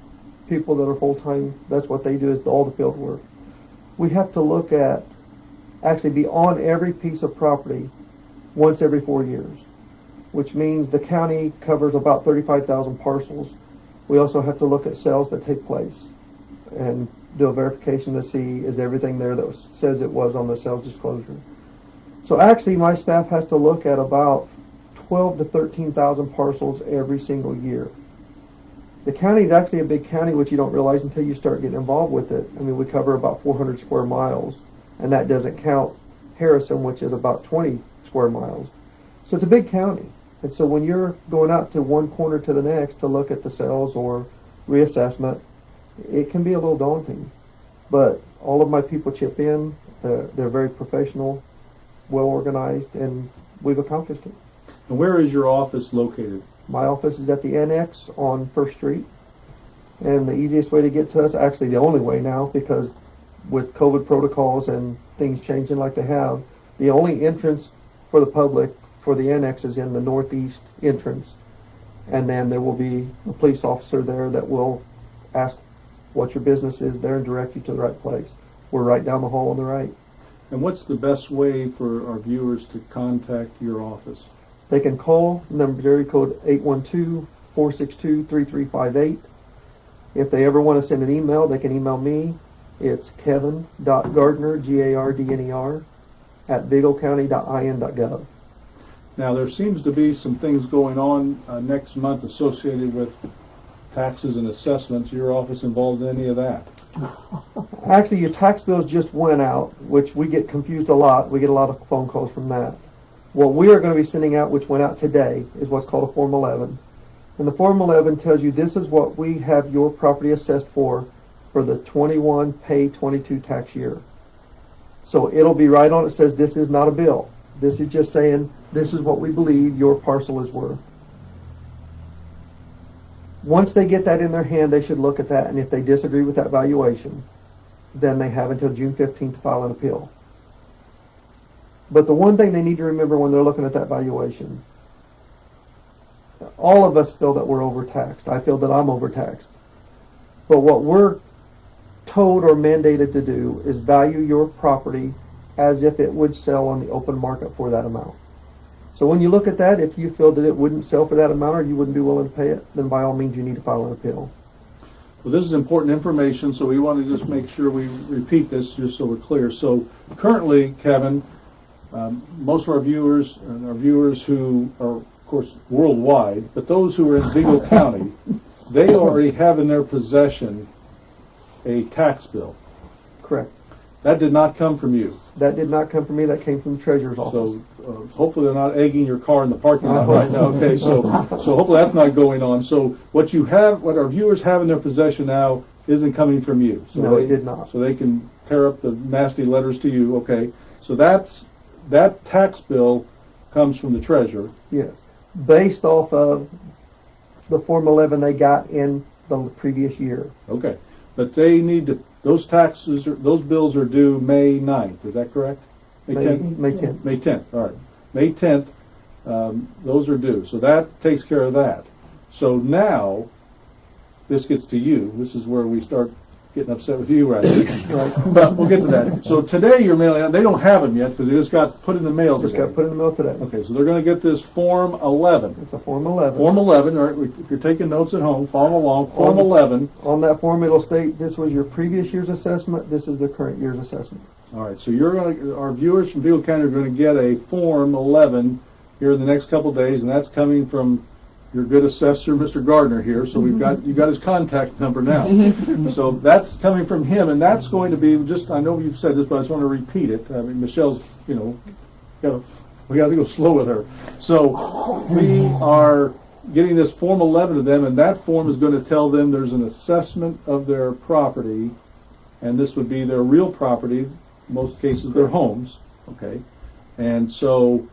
people that are full-time. That's what they do, is all the field work. We have to look at, actually be on every piece of property once every 4 years, which means the county covers about 35,000 parcels. We also have to look at sales that take place and do a verification to see is everything there that says it was on the sales disclosure. So actually my staff has to look at about 12 to 13,000 parcels every single year. The county is actually a big county, which you don't realize until you start getting involved with it. I mean, we cover about 400 square miles, and that doesn't count Harrison, which is about 20 square miles. So it's a big county. And so when you're going out to one corner to the next to look at the sales or reassessment, it can be a little daunting. But all of my people chip in. They're very professional, well organized, and we've accomplished it. And where is your office located? My office is at the Annex on 1st Street. And the easiest way to get to us, actually the only way now, because with COVID protocols and things changing like they have, the only entrance for the public for the Annex is in the northeast entrance. And then there will be a police officer there that will ask what your business is there and direct you to the right place. We're right down the hall on the right. And what's the best way for our viewers to contact your office? They can call, number area code 812-462-3358. If they ever want to send an email, they can email me. It's kevin.gardner, Gardner, @vigocounty.in.gov. Now, there seems to be some things going on next month associated with taxes and assessments. Your office involved in any of that? Actually, your tax bills just went out, which we get confused a lot. We get a lot of phone calls from that. What we are going to be sending out, which went out today, is what's called a Form 11. And the Form 11 tells you this is what we have your property assessed for the 21 pay 22 tax year. So it'll be right on it, says this is not a bill. This is just saying this is what we believe your parcel is worth. Once they get that in their hand, they should look at that, and if they disagree with that valuation, then they have until June 15th to file an appeal. But the one thing they need to remember when they're looking at that valuation, all of us feel that we're overtaxed. I feel that I'm overtaxed. But what we're told or mandated to do is value your property as if it would sell on the open market for that amount. So when you look at that, if you feel that it wouldn't sell for that amount or you wouldn't be willing to pay it, then by all means you need to file an appeal. Well, this is important information, so we want to just make sure we repeat this just so we're clear. So currently, Kevin, most of our viewers and our viewers who are, of course, worldwide, but those who are in Vigo County, they already have in their possession a tax bill. Correct. That did not come from you. That did not come from me. That came from the treasurer's office. So hopefully they're not egging your car in the parking lot right now. Okay, so hopefully that's not going on. So what you have, what our viewers have in their possession now, isn't coming from you. So No, it did not. So they can tear up the nasty letters to you. Okay, so that tax bill comes from the treasurer. Yes. Based off of the Form 11 they got in the previous year. Okay, but they need to. Those those bills are due May 9th. Is that correct? May 10th. May 10th. May 10th. All right. May 10th. Those are due. So that takes care of that. So now this gets to you. This is where we start getting upset with you, right? Right. But we'll get to that. So today you're mailing out. They don't have them yet because they just got put in the mail Just today. got put in the mail today. Okay, so they're going to get this Form 11. It's a Form 11. Form 11, all right, if you're taking notes at home, follow along. Form 11. On that form, it'll state this was your previous year's assessment, this is the current year's assessment. All right, so our viewers from Vigo County are going to get a Form 11 here in the next couple of days, and that's coming from your good assessor, Mr. Gardner here. So you got his contact number now. So that's coming from him, and that's going to be I know you've said this, but I just want to repeat it. I mean, Michelle's, we got to go slow with her. So we are getting this Form 11 to them, and that form is going to tell them there's an assessment of their property, and this would be their real property, in most cases their homes, okay? And so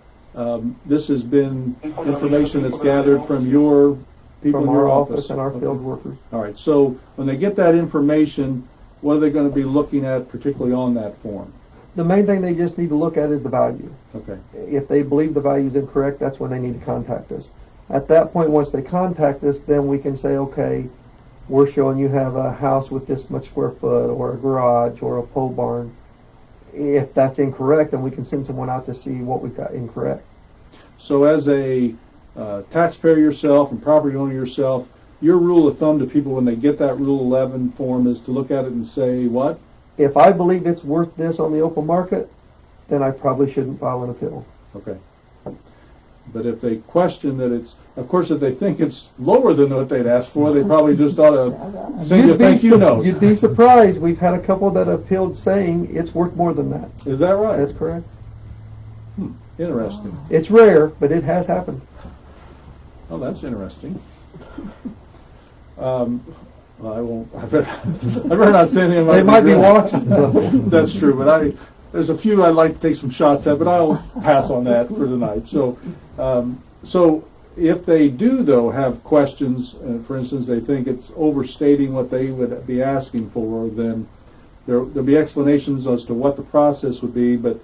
this has been information that's gathered from your people From in your our office. office and our Okay. field workers. All right, so when they get that information, what are they going to be looking at particularly on that form? The main thing they just need to look at is the value. Okay. If they believe the value is incorrect, that's when they need to contact us. At that point, once they contact us, then we can say, okay, we're showing you have a house with this much square foot, or a garage, or a pole barn. If that's incorrect, then we can send someone out to see what we've got incorrect. So as a taxpayer yourself and property owner yourself, your rule of thumb to people when they get that Rule 11 form is to look at it and say what? If I believe it's worth this on the open market, then I probably shouldn't file an appeal. Okay. But if they question that of course, if they think it's lower than what they'd asked for, they probably just ought to send you a thank you note. You'd be surprised. We've had a couple that appealed saying it's worth more than that. Is that right? That's correct. Interesting. It's rare, but it has happened. Oh, that's interesting. Well, I won't. I better not say anything. They might be watching. So. That's true, but there's a few I'd like to take some shots at, but I'll pass on that for tonight. So if they do, though, have questions, for instance, they think it's overstating what they would be asking for, then there'll be explanations as to what the process would be, but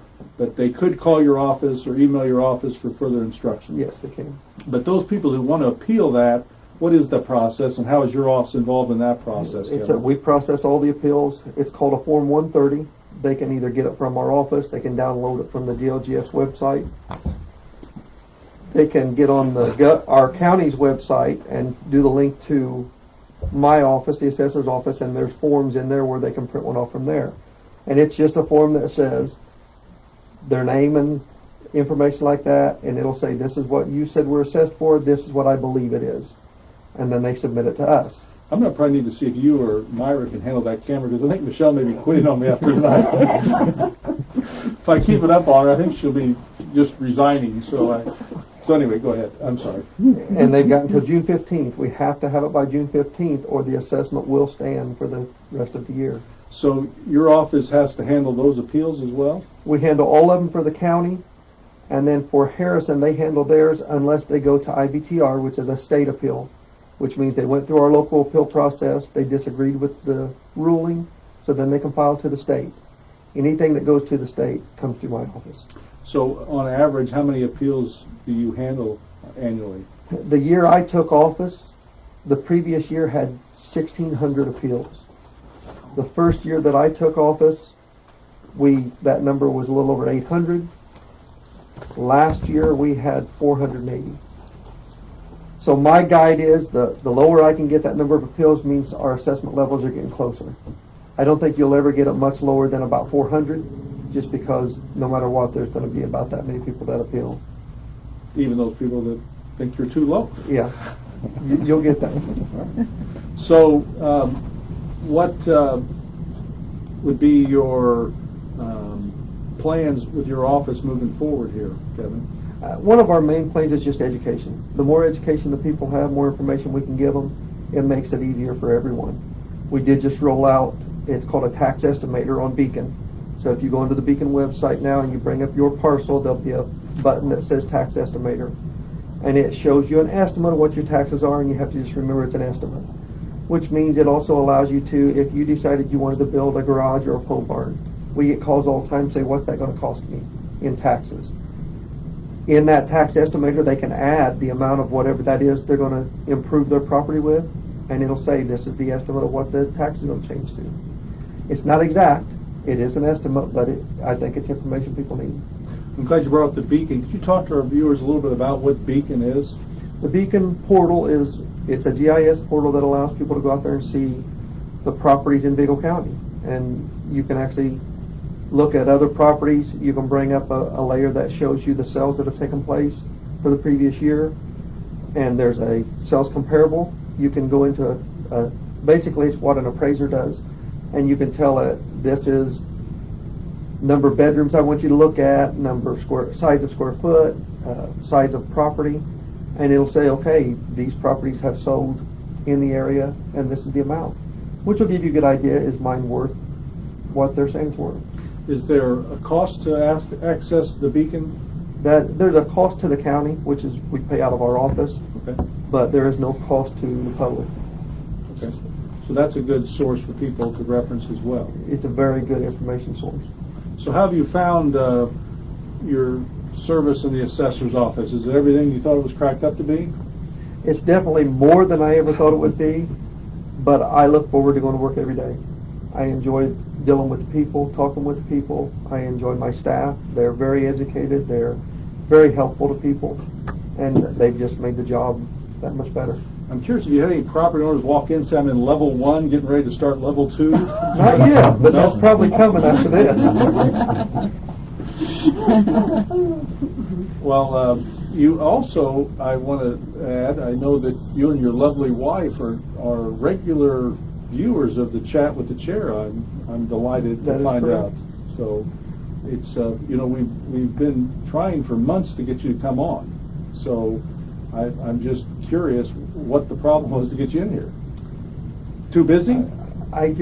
they could call your office or email your office for further instructions. Yes, they can. But those people who want to appeal that, what is the process, and how is your office involved in that process, Kevin? We process all the appeals. It's called a Form 130. They can either get it from our office, they can download it from the GLGS website. They can get on our county's website and do the link to my office, the assessor's office, and there's forms in there where they can print one off from there. And it's just a form that says their name and information like that, and it'll say, this is what you said we're assessed for, this is what I believe it is. And then they submit it to us. I'm going to probably need to see if you or Myra can handle that camera, because I think Michelle may be quitting on me after tonight. If I keep it up on her, I think she'll be just resigning. So anyway, go ahead. I'm sorry. And they've got until June 15th. We have to have it by June 15th, or the assessment will stand for the rest of the year. So your office has to handle those appeals as well? We handle all of them for the county, and then for Harrison, they handle theirs unless they go to IVTR, which is a state appeal, which means they went through our local appeal process, they disagreed with the ruling, so then they can file to the state. Anything that goes to the state comes through my office. So on average, how many appeals do you handle annually? The year I took office, the previous year had 1,600 appeals. The first year that I took office, that number was a little over 800. Last year we had 480. So my guide is the lower I can get that number of appeals means our assessment levels are getting closer. I don't think you'll ever get it much lower than about 400, just because no matter what, there's going to be about that many people that appeal. Even those people that think you're too low? Yeah, you'll get that. So what would be your plans with your office moving forward here, Kevin? One of our main plans is just education. The more education the people have, more information we can give them, it makes it easier for everyone. We did just roll out, it's called a tax estimator on Beacon. So if you go into the Beacon website now and you bring up your parcel, there'll be a button that says tax estimator. And it shows you an estimate of what your taxes are, and you have to just remember it's an estimate. Which means it also allows you to, if you decided you wanted to build a garage or a pole barn, we get calls all the time say, what's that going to cost me in taxes? In that tax estimator, they can add the amount of whatever that is they're going to improve their property with, and it'll say this is the estimate of what the tax is going to change to. It's not exact. It is an estimate, but I think it's information people need. I'm glad you brought up the Beacon. Could you talk to our viewers a little bit about what Beacon is? The Beacon portal it's a GIS portal that allows people to go out there and see the properties in Vigo County. And you can actually look at other properties. You can bring up a layer that shows you the sales that have taken place for the previous year. And there's a sales comparable. You can go into basically it's what an appraiser does. And you can tell it, this is number of bedrooms I want you to look at, size of square foot, size of property. And it'll say, okay, these properties have sold in the area, and this is the amount. Which will give you a good idea, is mine worth what they're saying it's worth. Is there a cost to access the Beacon? There's a cost to the county, which is we pay out of our office, Okay. but there is no cost to the public. Okay. So that's a good source for people to reference as well. It's a very good information source. So how have you found your service in the assessor's office? Is it everything you thought it was cracked up to be? It's definitely more than I ever thought it would be, but I look forward to going to work every day. I enjoy dealing with the people, talking with the people. I enjoy my staff. They're very educated. They're very helpful to people, and they've just made the job that much better. I'm curious if you had any property owners walk in, say I'm in level 1, getting ready to start level 2. Not yet, but that's probably coming after this. Well, you also, I want to add, I know that you and your lovely wife are regular viewers of the Chat with the Chair. I'm delighted to find out. So it's we've been trying for months to get you to come on. So I'm just curious what the problem was to get you in here. Too busy? I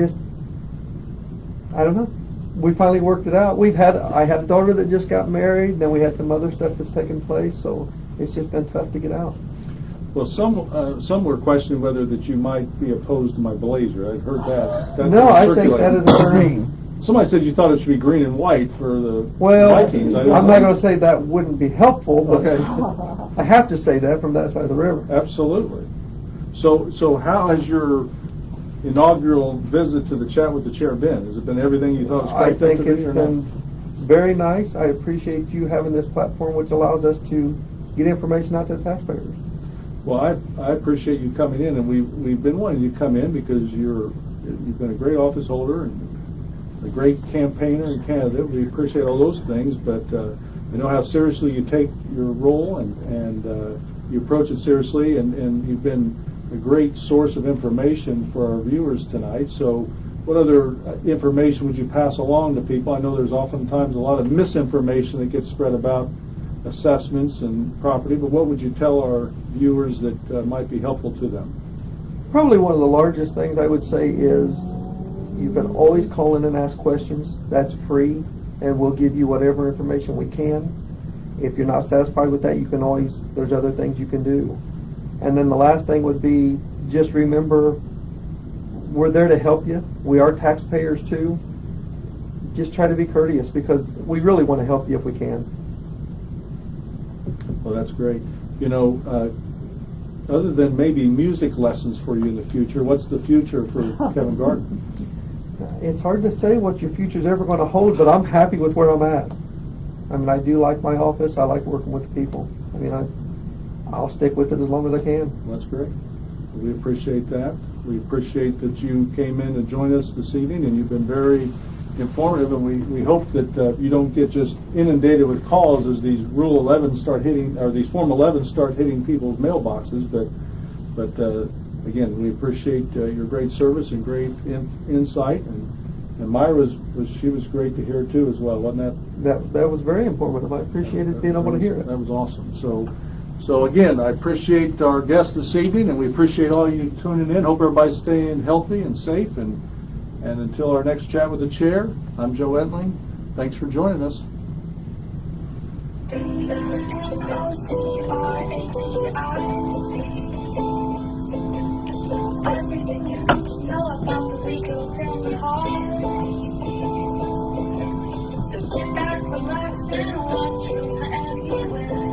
don't know. We finally worked it out. I had a daughter that just got married, then we had some other stuff that's taken place, so it's just been tough to get out. Well, some were questioning whether that you might be opposed to my blazer. I've heard that. No, I think that is green. Somebody said you thought it should be green and white for the Vikings. I'm not going to say that wouldn't be helpful, but okay. I have to say that from that side of the river. Absolutely. So how has your inaugural visit to the Chat with the Chair been? Has it been everything you thought it was I cracked up think to be, it's or been not? very nice. I appreciate you having this platform, which allows us to get information out to the taxpayers. Well, I appreciate you coming in, and we've been wanting you to come in because you've been a great office holder and a great campaigner in Canada. We appreciate all those things, but I know how seriously you take your role, and you approach it seriously, and you've been a great source of information for our viewers tonight. So what other information would you pass along to people? I know there's oftentimes a lot of misinformation that gets spread about assessments and property, but what would you tell our viewers that might be helpful to them? Probably one of the largest things I would say is you can always call in and ask questions. That's free, and we'll give you whatever information we can. If you're not satisfied with that, you can always, there's other things you can do. And then the last thing would be, just remember, we're there to help you. We are taxpayers too. Just try to be courteous, because we really want to help you if we can. Well, that's great. You know, other than maybe music lessons for you in the future, what's the future for Kevin Gardner? It's hard to say what your future's ever going to hold, but I'm happy with where I'm at. I mean, I do like my office. I like working with people. I mean, I'll stick with it as long as I can. That's great. We appreciate that. We appreciate that you came in to join us this evening, and you've been very informative, and we hope that you don't get just inundated with calls as these Rule 11 start hitting, or these Form 11 start hitting people's mailboxes, but again, we appreciate your great service and great insight, and Myra was great to hear too as well, wasn't that? That was very informative. I appreciated being able to hear it. That was awesome. So again, I appreciate our guest this evening, and we appreciate all you tuning in. Hope everybody's staying healthy and safe, and until our next chat with the chair, I'm Joe Entling. Thanks for joining us. Everything you need to know about the Vigo daily heart. So sit back, relax, and watch from anywhere.